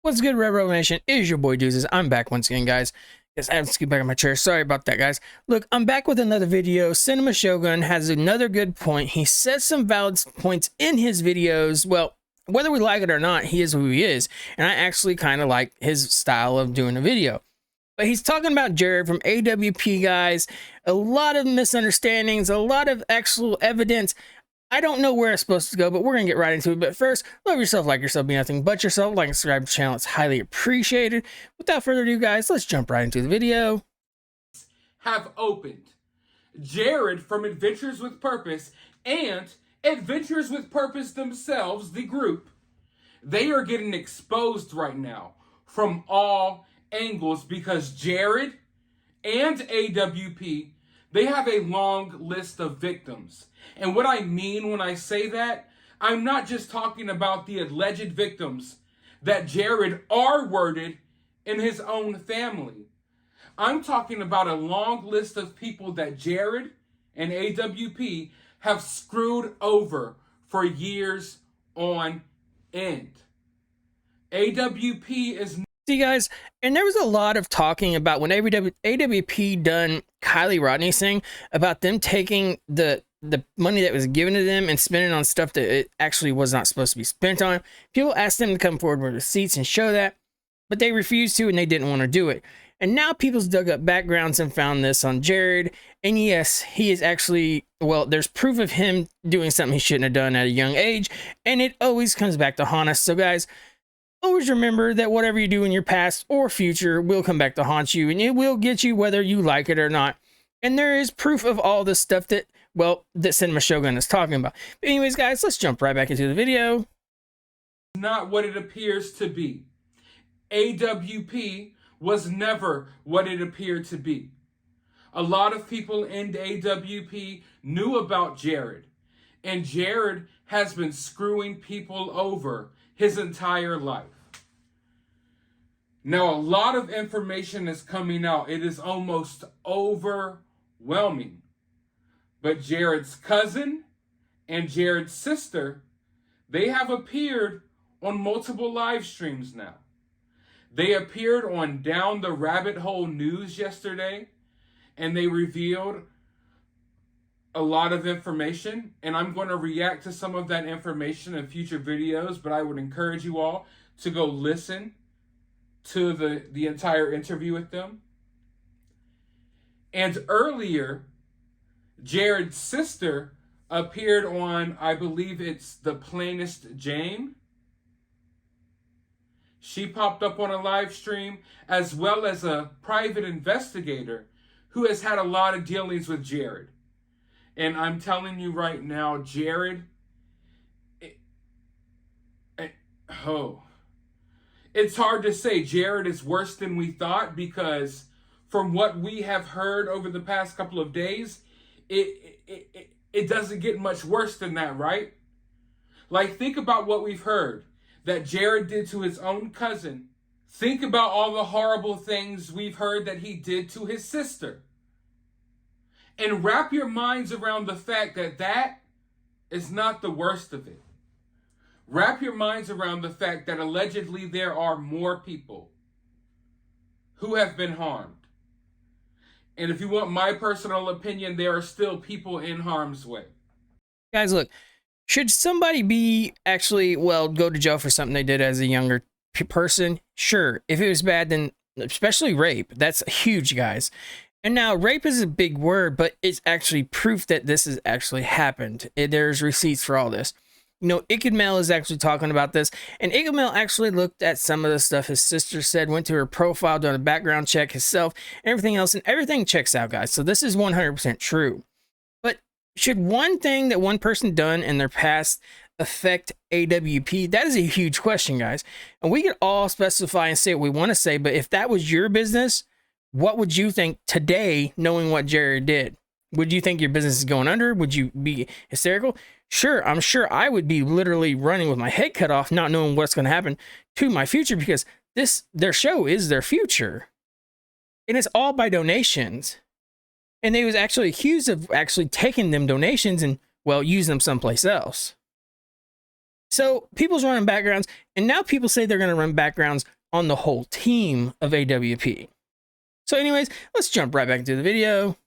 What's good, Red Row Nation? It is your boy Deuces. I'm back once again, guys. Yes, I have to scoot back in my chair. Sorry about that, guys. Look, I'm back with another video. Cinema Shogun has another good point. He says some valid points in his videos. Well, whether we like it or not, he is who he is. And I actually kind of like his style of doing a video. But he's talking about Jared from AWP, guys. A lot of misunderstandings, a lot of actual evidence. I don't know where it's supposed to go, but we're going to get right into it. But first, love yourself, like yourself, be nothing but yourself. Like and subscribe to the channel. It's highly appreciated. Without further ado, guys, let's jump right into the video. Have opened. Jared from Adventures with Purpose and Adventures with Purpose themselves, the group, they are getting exposed right now from all angles because Jared and AWP, they have a long list of victims. And what I mean when I say that, I'm not just talking about the alleged victims that Jared R-worded in his own family. I'm talking about a long list of people that Jared and AWP have screwed over for years on end. AWP is... See, guys, and there was a lot of talking about when AWP done Kylie Rodney's thing about them taking the money that was given to them and spending on stuff that it actually was not supposed to be spent on. People asked them to come forward with receipts and show that, but they refused to and they didn't want to do it. And now people's dug up backgrounds and found this on Jared. And yes, he is actually, well, there's proof of him doing something he shouldn't have done at a young age. And it always comes back to haunt us. So guys, always remember that whatever you do in your past or future will come back to haunt you. And it will get you whether you like it or not. And there is proof of all this stuff that, well, that Cinema Shogun is talking about. But anyways, guys, let's jump right back into the video. Not what it appears to be. AWP was never what it appeared to be. A lot of people in AWP knew about Jared. And Jared has been screwing people over his entire life. Now, a lot of information is coming out. It is almost overwhelming. But Jared's cousin and Jared's sister, they have appeared on multiple live streams now. They appeared on Down the Rabbit Hole News yesterday, and they revealed a lot of information, and I'm going to react to some of that information in future videos, but I would encourage you all to go listen to the entire interview with them. And earlier, Jared's sister appeared on, I believe it's The Plainest Jane. She popped up on a live stream, as well as a private investigator who has had a lot of dealings with Jared. And I'm telling you right now, Jared, it's hard to say Jared is worse than we thought, because from what we have heard over the past couple of days, it doesn't get much worse than that, right? Like, think about what we've heard that Jared did to his own cousin. Think about all the horrible things we've heard that he did to his sister. And wrap your minds around the fact that that is not the worst of it. Wrap your minds around the fact that allegedly there are more people who have been harmed. And if you want my personal opinion, there are still people in harm's way. Guys, look, should somebody be actually, well, go to jail for something they did as a younger person? Sure. If it was bad, then especially rape. That's huge, guys. And now rape is a big word, but it's actually proof that this has actually happened. There's receipts for all this. You know, Ikemel is actually talking about this, and Ikemel actually looked at some of the stuff his sister said, went to her profile, done a background check himself, everything else, and everything checks out, guys. So this is 100% true. But should one thing that one person done in their past affect AWP? That is a huge question, guys. And we can all specify and say what we want to say, but if that was your business, what would you think today, knowing what Jared did? Would you think your business is going under? Would you be hysterical? Sure, I'm sure I would be literally running with my head cut off, not knowing what's going to happen to my future, because their show is their future. And it's all by donations. And they was actually accused of actually taking them donations and, well, use them someplace else. So people's running backgrounds, and now people say they're going to run backgrounds on the whole team of AWP. So anyways, let's jump right back into the video.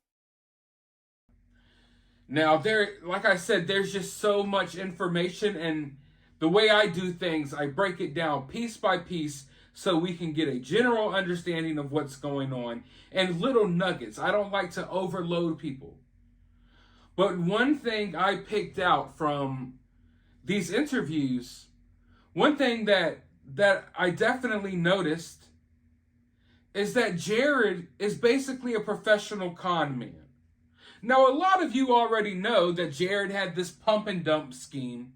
Now, like I said, there's just so much information, and the way I do things, I break it down piece by piece so we can get a general understanding of what's going on and little nuggets. I don't like to overload people. But one thing I picked out from these interviews, one thing that I definitely noticed is that Jared is basically a professional con man. Now, a lot of you already know that Jared had this pump and dump scheme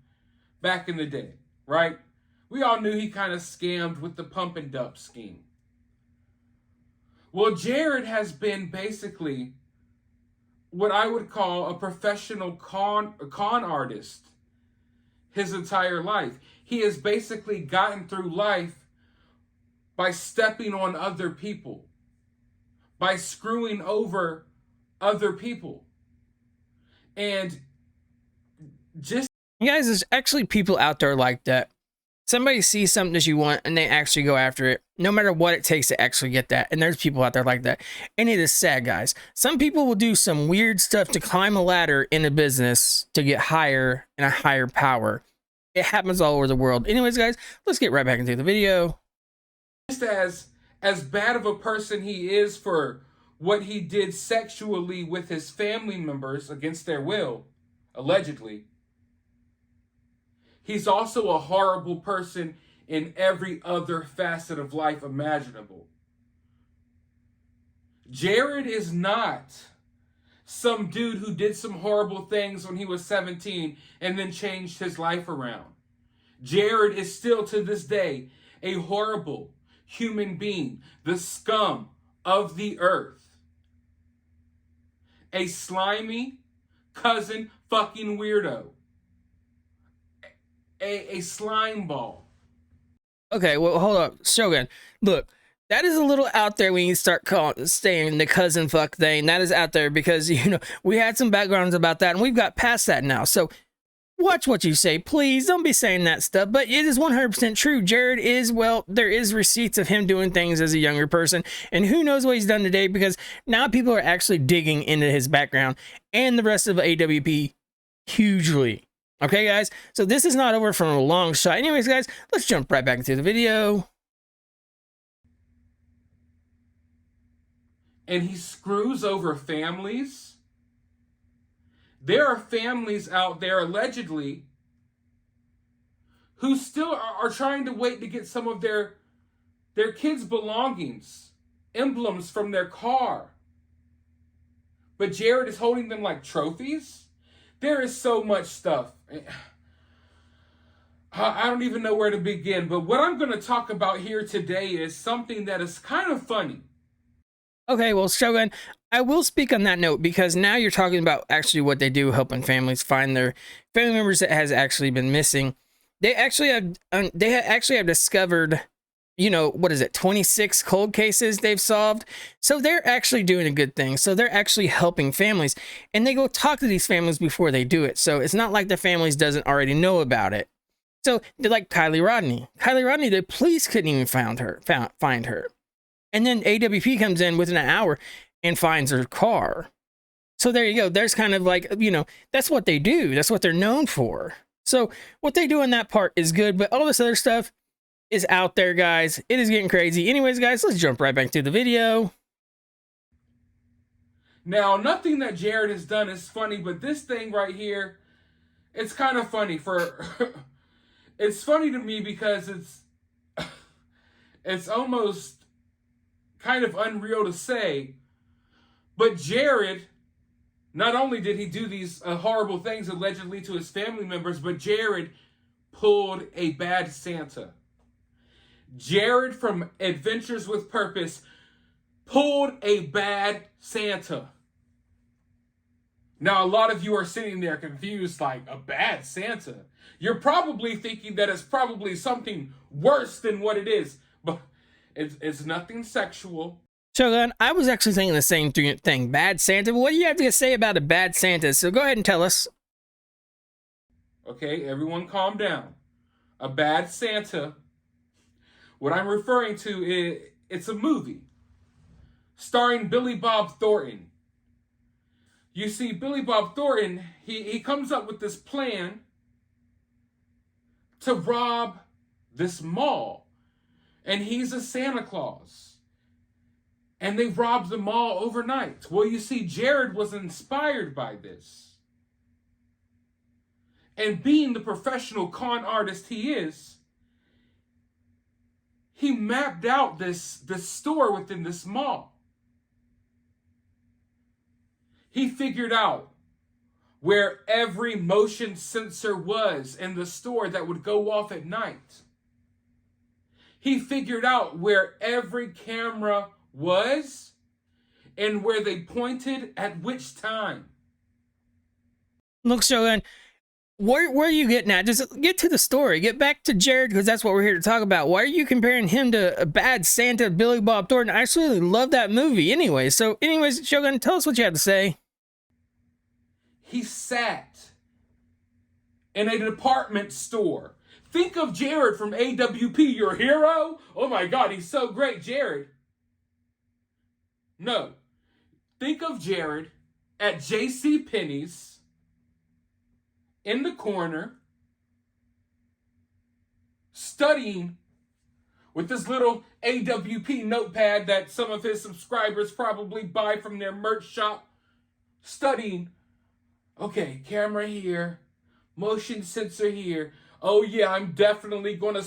back in the day, right? We all knew he kind of scammed with the pump and dump scheme. Well, Jared has been basically what I would call a professional con artist his entire life. He has basically gotten through life by stepping on other people, by screwing over other people. And just, you guys, there's actually people out there like that. Somebody sees something that you want and they actually go after it, no matter what it takes to actually get that. And there's people out there like that. And it is sad, guys. Some people will do some weird stuff to climb a ladder in a business to get higher and a higher power. It happens all over the world. Anyways, guys, let's get right back into the video. just as bad of a person he is for what he did sexually with his family members against their will, allegedly, he's also a horrible person in every other facet of life imaginable. Jared is not some dude who did some horrible things when he was 17 and then changed his life around. Jared is still to this day a horrible human being, the scum of the earth. A slimy cousin fucking weirdo. A slime ball. Okay, well, hold up. Shogun, look, that is a little out there when you start saying the cousin fuck thing. That is out there because, you know, we had some backgrounds about that and we've got past that now. So watch what you say, please. Don't be saying that stuff. But it is 100% true. Jared is, well, there is receipts of him doing things as a younger person. And who knows what he's done today, because now people are actually digging into his background and the rest of AWP hugely. Okay, guys? So this is not over from a long shot. Anyways, guys, let's jump right back into the video. And he screws over families. There are families out there, allegedly, who still are trying to wait to get some of their kids' belongings, emblems from their car. But Jared is holding them like trophies. There is so much stuff. I don't even know where to begin. But what I'm going to talk about here today is something that is kind of funny. Okay, well, Shogun, I will speak on that note because now you're talking about actually what they do, helping families find their family members that has actually been missing. They actually have discovered, you know, what is it, 26 cold cases they've solved. So they're actually doing a good thing. So they're actually helping families, and they go talk to these families before they do it. So it's not like the families doesn't already know about it. So they're like Kylie Rodney. Kylie Rodney, the police couldn't even find her. And then AWP comes in within an hour and finds her car. So there you go. There's kind of like, you know, that's what they do. That's what they're known for. So what they do in that part is good, but all this other stuff is out there, guys. It is getting crazy. Anyways, guys, let's jump right back to the video. Now, nothing that Jared has done is funny, but this thing right here, it's kind of funny for... it's funny to me because it's almost kind of unreal to say, but Jared, not only did he do these horrible things allegedly to his family members, but Jared pulled a bad Santa. Jared from Adventures with Purpose pulled a bad Santa. Now, a lot of you are sitting there confused, like, a bad Santa? You're probably thinking that it's probably something worse than what it is, but it's nothing sexual. Shogun, I was actually thinking the same thing. Bad Santa? What do you have to say about a bad Santa? So go ahead and tell us. Okay, everyone calm down. A Bad Santa. What I'm referring to is it's a movie starring Billy Bob Thornton. You see, Billy Bob Thornton, he comes up with this plan to rob this mall. And he's a Santa Claus. And they robbed the mall overnight. Well, you see, Jared was inspired by this. And being the professional con artist he is, he mapped out this store within this mall. He figured out where every motion sensor was in the store that would go off at night. He figured out where every camera was and where they pointed at which time. Look, Shogun, where are you getting at? Just get to the story. Get back to Jared, because that's what we're here to talk about. Why are you comparing him to a Bad Santa, Billy Bob Thornton? I absolutely love that movie anyway. So anyways, Shogun, tell us what you have to say. He sat in a department store. Think of Jared from AWP, your hero. Oh my God, he's so great, Jared. No. Think of Jared at JCPenney's in the corner, studying with this little AWP notepad that some of his subscribers probably buy from their merch shop, studying. Okay, camera here, motion sensor here. Oh yeah, I'm definitely gonna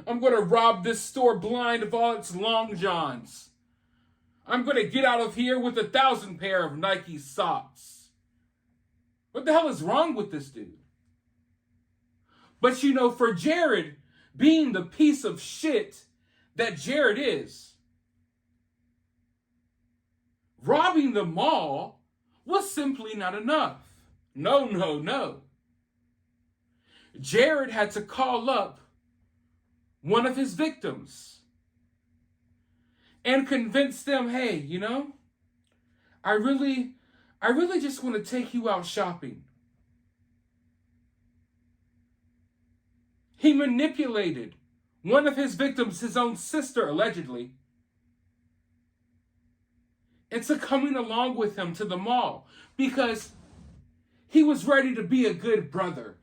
rob this store blind of all its long johns. I'm gonna get out of here with 1,000 pair of Nike socks. What the hell is wrong with this dude? But you know, for Jared, being the piece of shit that Jared is, robbing the mall was simply not enough. No. Jared had to call up one of his victims and convince them, hey, you know, I really just want to take you out shopping. He manipulated one of his victims, his own sister, allegedly, into coming along with him to the mall because he was ready to be a good brother.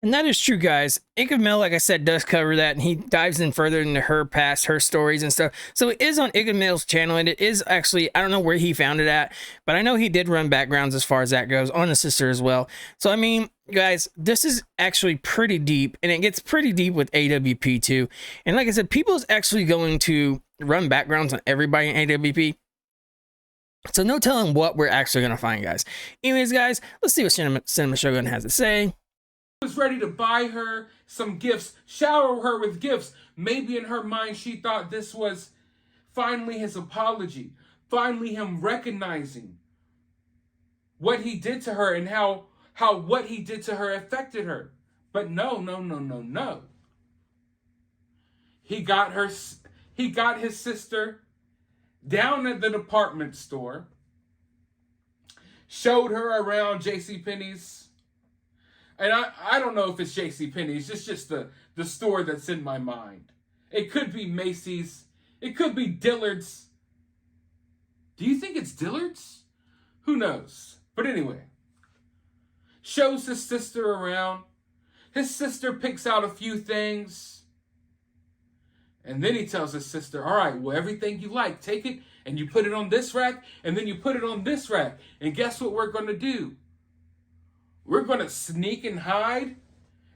And that is true, guys. Ink of Mail, like I said, does cover that, and he dives in further into her past, her stories and stuff. So it is on Ink of Mail's channel, and it is actually, I don't know where he found it at, but I know he did run backgrounds as far as that goes on his sister as well. So, I mean, guys, this is actually pretty deep, and it gets pretty deep with AWP too. And like I said, people's actually going to run backgrounds on everybody in AWP. So no telling what we're actually going to find, guys. Anyways, guys, let's see what Cinema Shogun has to say. Was ready to buy her some gifts, shower her with gifts. Maybe in her mind she thought this was finally his apology, finally him recognizing what he did to her and how what he did to her affected her. But no. He got his sister down at the department store, showed her around JCPenney's. And I don't know if it's JCPenney's. It's just the store that's in my mind. It could be Macy's. It could be Dillard's. Do you think it's Dillard's? Who knows? But anyway. Shows his sister around. His sister picks out a few things. And then he tells his sister, all right, well, everything you like, take it and you put it on this rack. And then you put it on this rack. And guess what we're going to do? We're going to sneak and hide,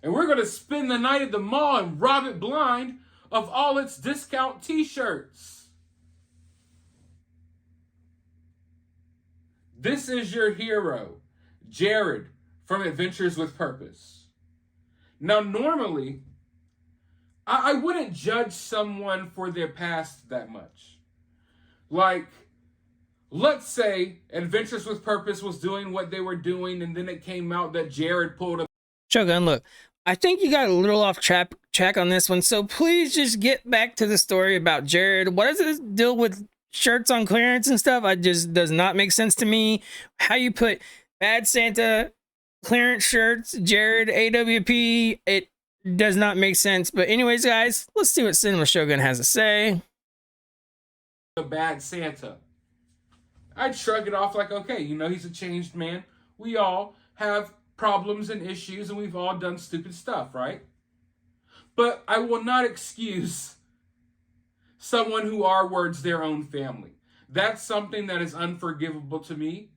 and we're going to spend the night at the mall and rob it blind of all its discount t-shirts. This is your hero, Jared from Adventures with Purpose. Now, normally, I wouldn't judge someone for their past that much. Like, let's say Adventures with Purpose was doing what they were doing, and then it came out that Jared pulled a... Shogun, look, I think you got a little off track on this one, so please just get back to the story about Jared. What does this deal with shirts on clearance and stuff? It just does not make sense to me. How you put Bad Santa clearance shirts, Jared AWP. It does not make sense. But anyways, guys, let's see what Cinema Shogun has to say. A bad Santa. I'd shrug it off like, okay, you know, he's a changed man. We all have problems and issues, and we've all done stupid stuff, right? But I will not excuse someone who R-words their own family. That's something that is unforgivable to me.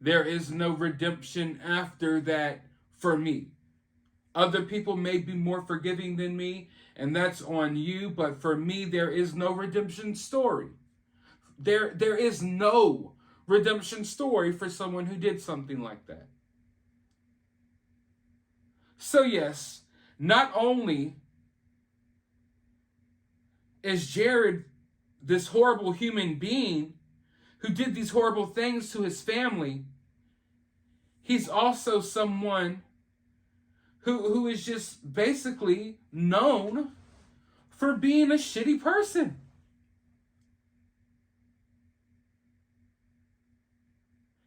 There is no redemption after that for me. Other people may be more forgiving than me, and that's on you, but for me, there is no redemption story. There is no redemption story for someone who did something like that. So yes, not only is Jared this horrible human being who did these horrible things to his family, he's also someone who is just basically known for being a shitty person.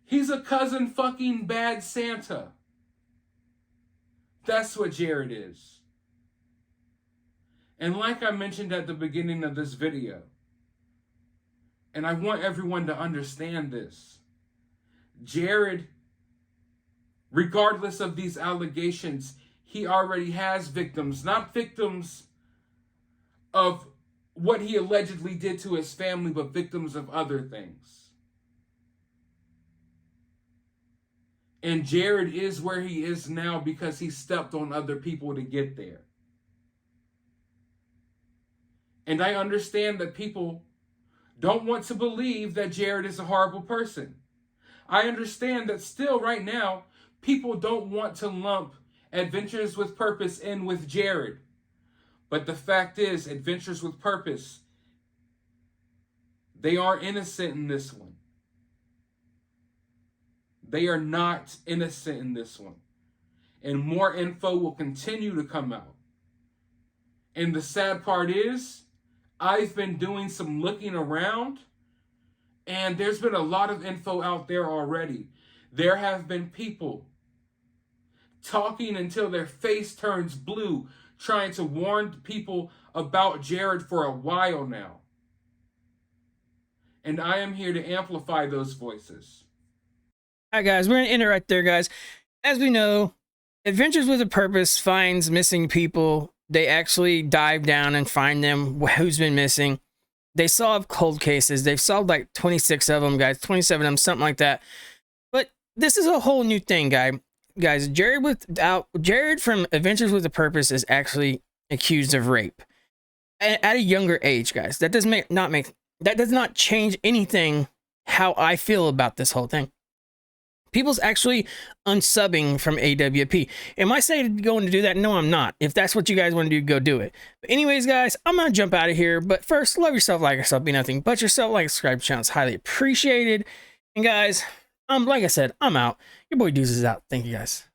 He's a cousin fucking bad Santa. That's what Jared is. And like I mentioned at the beginning of this video, and I want everyone to understand this, Jared, regardless of these allegations, he already has victims, not victims of what he allegedly did to his family, but victims of other things. And Jared is where he is now because he stepped on other people to get there. And I understand that people don't want to believe that Jared is a horrible person. I understand that still right now, people don't want to lump Adventures with Purpose in with Jared. But the fact is, Adventures with Purpose, they are innocent in this one. They are not innocent in this one. And more info will continue to come out. And the sad part is, I've been doing some looking around, and there's been a lot of info out there already. There have been people talking until their face turns blue, trying to warn people about Jared for a while now. And I am here to amplify those voices. All right, guys, we're going to end it right there, guys. As we know, Adventures with a Purpose finds missing people. They actually dive down and find them, who's been missing. They solve cold cases. They've solved like 26 of them, guys, 27 of them, something like that. But this is a whole new thing, guys. Jared from Adventures with a Purpose is actually accused of rape at a younger age, guys. That does not change anything how I feel about this whole thing. People's actually unsubbing from AWP. Am I saying going to do that? No, I'm not. If that's what you guys want to do, go do it. But anyways, guys, I'm going to jump out of here. But first, love yourself, like yourself, be nothing but yourself. Like, subscribe to the channel. It's highly appreciated. And guys, like I said, I'm out. Your boy Deuce is out. Thank you, guys.